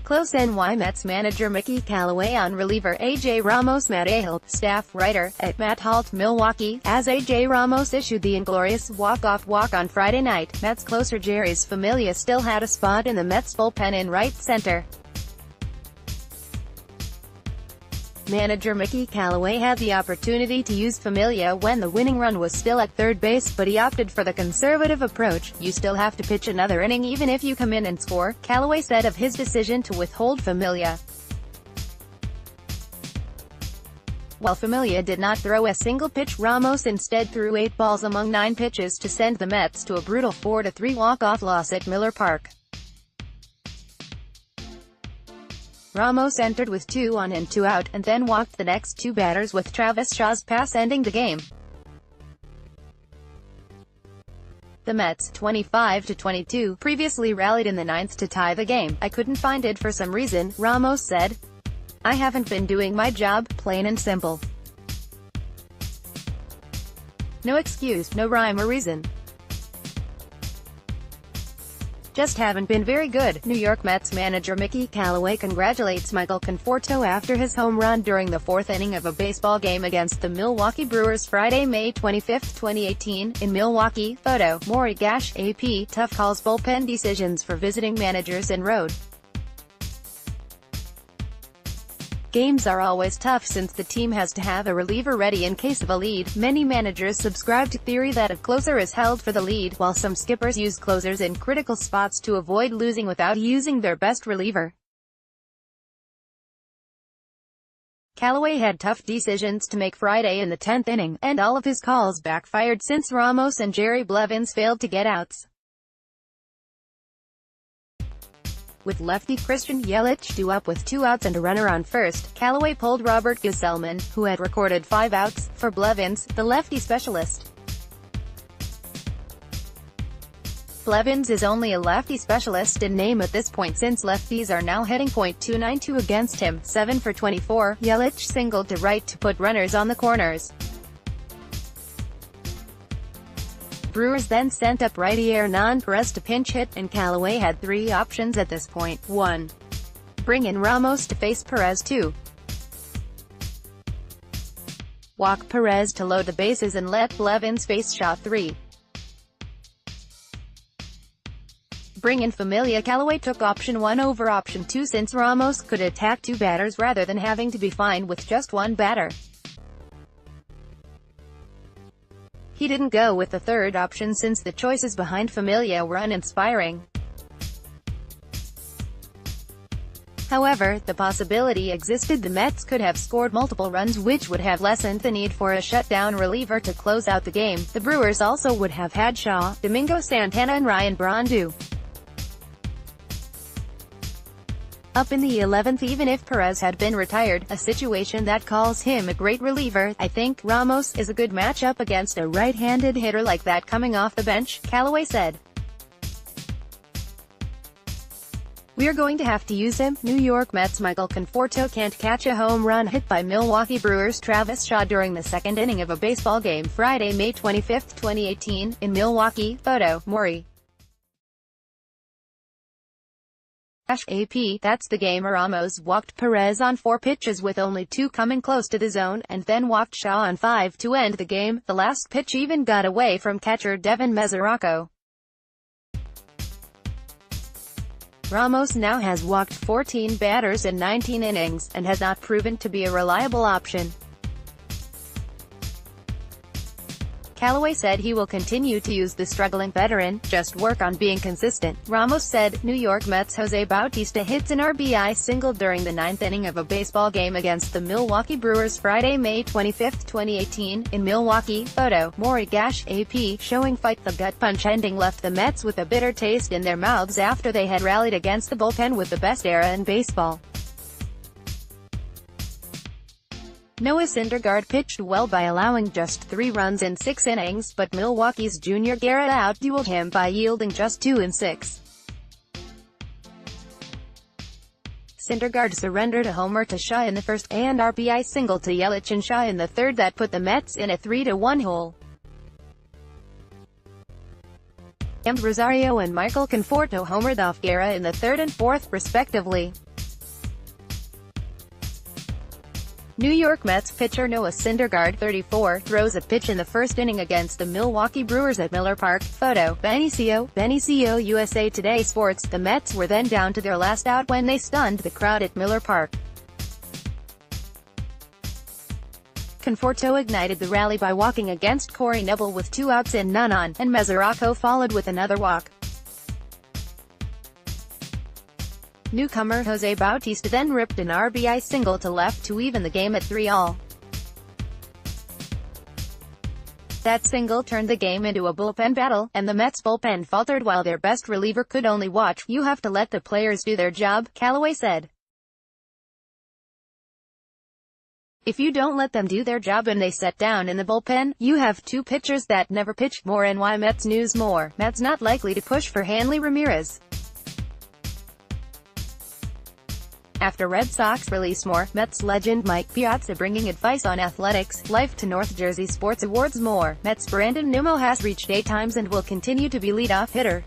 Close NY Mets manager Mickey Callaway on reliever AJ Ramos Matt Ehalt, staff writer at Matt Ehalt, Milwaukee, as AJ Ramos issued the inglorious walk-off walk on Friday night. Mets closer Jeurys Familia still had a spot in the Mets bullpen in right center. Manager Mickey Callaway had the opportunity to use Familia when the winning run was still at third base, but he opted for the conservative approach. "You still have to pitch another inning even if you come in and score," Callaway said of his decision to withhold Familia. While Familia did not throw a single pitch, Ramos instead threw 8 balls among 9 pitches to send the Mets to a brutal 4-3 walk-off loss at Miller Park. Ramos entered with 2 on and 2 out, and then walked the next 2 batters with Travis Shaw's pass ending the game. The Mets, 25-22, previously rallied in the 9th to tie the game. "I couldn't find it for some reason," Ramos said. "I haven't been doing my job, plain and simple. No excuse, no rhyme or reason. Just haven't been very good." New York Mets manager Mickey Callaway congratulates Michael Conforto after his home run during the 4th inning of a baseball game against the Milwaukee Brewers Friday, May 25, 2018, in Milwaukee. Photo, Maury AP, tough calls bullpen decisions for visiting managers and road games are always tough since the team has to have a reliever ready in case of a lead. Many managers subscribe to theory that a closer is held for the lead, while some skippers use closers in critical spots to avoid losing without using their best reliever. Callaway had tough decisions to make Friday in the 10th inning, and all of his calls backfired since Ramos and Jerry Blevins failed to get outs. With lefty Christian Yelich due up with 2 outs and a runner on first, Callaway pulled Robert Gsellman, who had recorded 5 outs, for Blevins, the lefty specialist. Blevins is only a lefty specialist in name at this point since lefties are now hitting .292 against him, 7 for 24. Yelich singled to right to put runners on the corners. Brewers then sent up righty Hernan Perez to pinch hit, and Callaway had 3 options at this point. 1. Bring in Ramos to face Perez. 2. Walk Perez to load the bases and let Blevins face Shaw. 3. Bring in Familia. Callaway took option 1 over option 2 since Ramos could attack 2 batters rather than having to be fine with just 1 batter. He didn't go with the 3rd option since the choices behind Familia were uninspiring. However, the possibility existed the Mets could have scored multiple runs, which would have lessened the need for a shutdown reliever to close out the game. The Brewers also would have had Shaw, Domingo Santana and Ryan Braun up in the 11th even if Perez had been retired, a situation that calls him a great reliever. "I think Ramos is a good matchup against a right-handed hitter like that coming off the bench," Callaway said. "We're going to have to use him." New York Mets Michael Conforto can't catch a home run hit by Milwaukee Brewers Travis Shaw during the 2nd inning of a baseball game Friday, May 25, 2018, in Milwaukee. Photo, Maury AP, that's the game. Ramos walked Perez on 4 pitches with only 2 coming close to the zone, and then walked Shaw on 5 to end the game. The last pitch even got away from catcher Devin Mesoraco. Ramos now has walked 14 batters in 19 innings, and has not proven to be a reliable option. Callaway said he will continue to use the struggling veteran, just work on being consistent. Ramos said, New York Mets Jose Bautista hits an RBI single during the 9th inning of a baseball game against the Milwaukee Brewers Friday, May 25, 2018, in Milwaukee. Photo, Maury AP, showing fight. The gut punch ending left the Mets with a bitter taste in their mouths after they had rallied against the bullpen with the best era in baseball. Noah Syndergaard pitched well by allowing just 3 runs in 6 innings, but Milwaukee's Junior Guerra outdueled him by yielding just 2 in 6. Syndergaard surrendered a homer to Shaw in the first, and RBI single to Yelich and Shaw in the third that put the Mets in a 3-1 hole. Rosario and Michael Conforto homered off Guerra in the third and fourth, respectively. New York Mets pitcher Noah Syndergaard, 34, throws a pitch in the first inning against the Milwaukee Brewers at Miller Park. Photo, Benicio, USA Today Sports. The Mets were then down to their last out when they stunned the crowd at Miller Park. Conforto ignited the rally by walking against Corey Knebel with 2 outs and none on, and Mesoraco followed with another walk. Newcomer Jose Bautista then ripped an RBI single to left to even the game at 3-all. That single turned the game into a bullpen battle, and the Mets bullpen faltered while their best reliever could only watch. "You have to let the players do their job," Callaway said. "If you don't let them do their job and they sit down in the bullpen, you have 2 pitchers that never pitch." More NY Mets news. More Mets not likely to push for Hanley Ramirez. After Red Sox release more, Mets legend Mike Piazza bringing advice on athletics, life to North Jersey Sports Awards. More Mets Brandon Nimmo has reached 8 times and will continue to be leadoff hitter.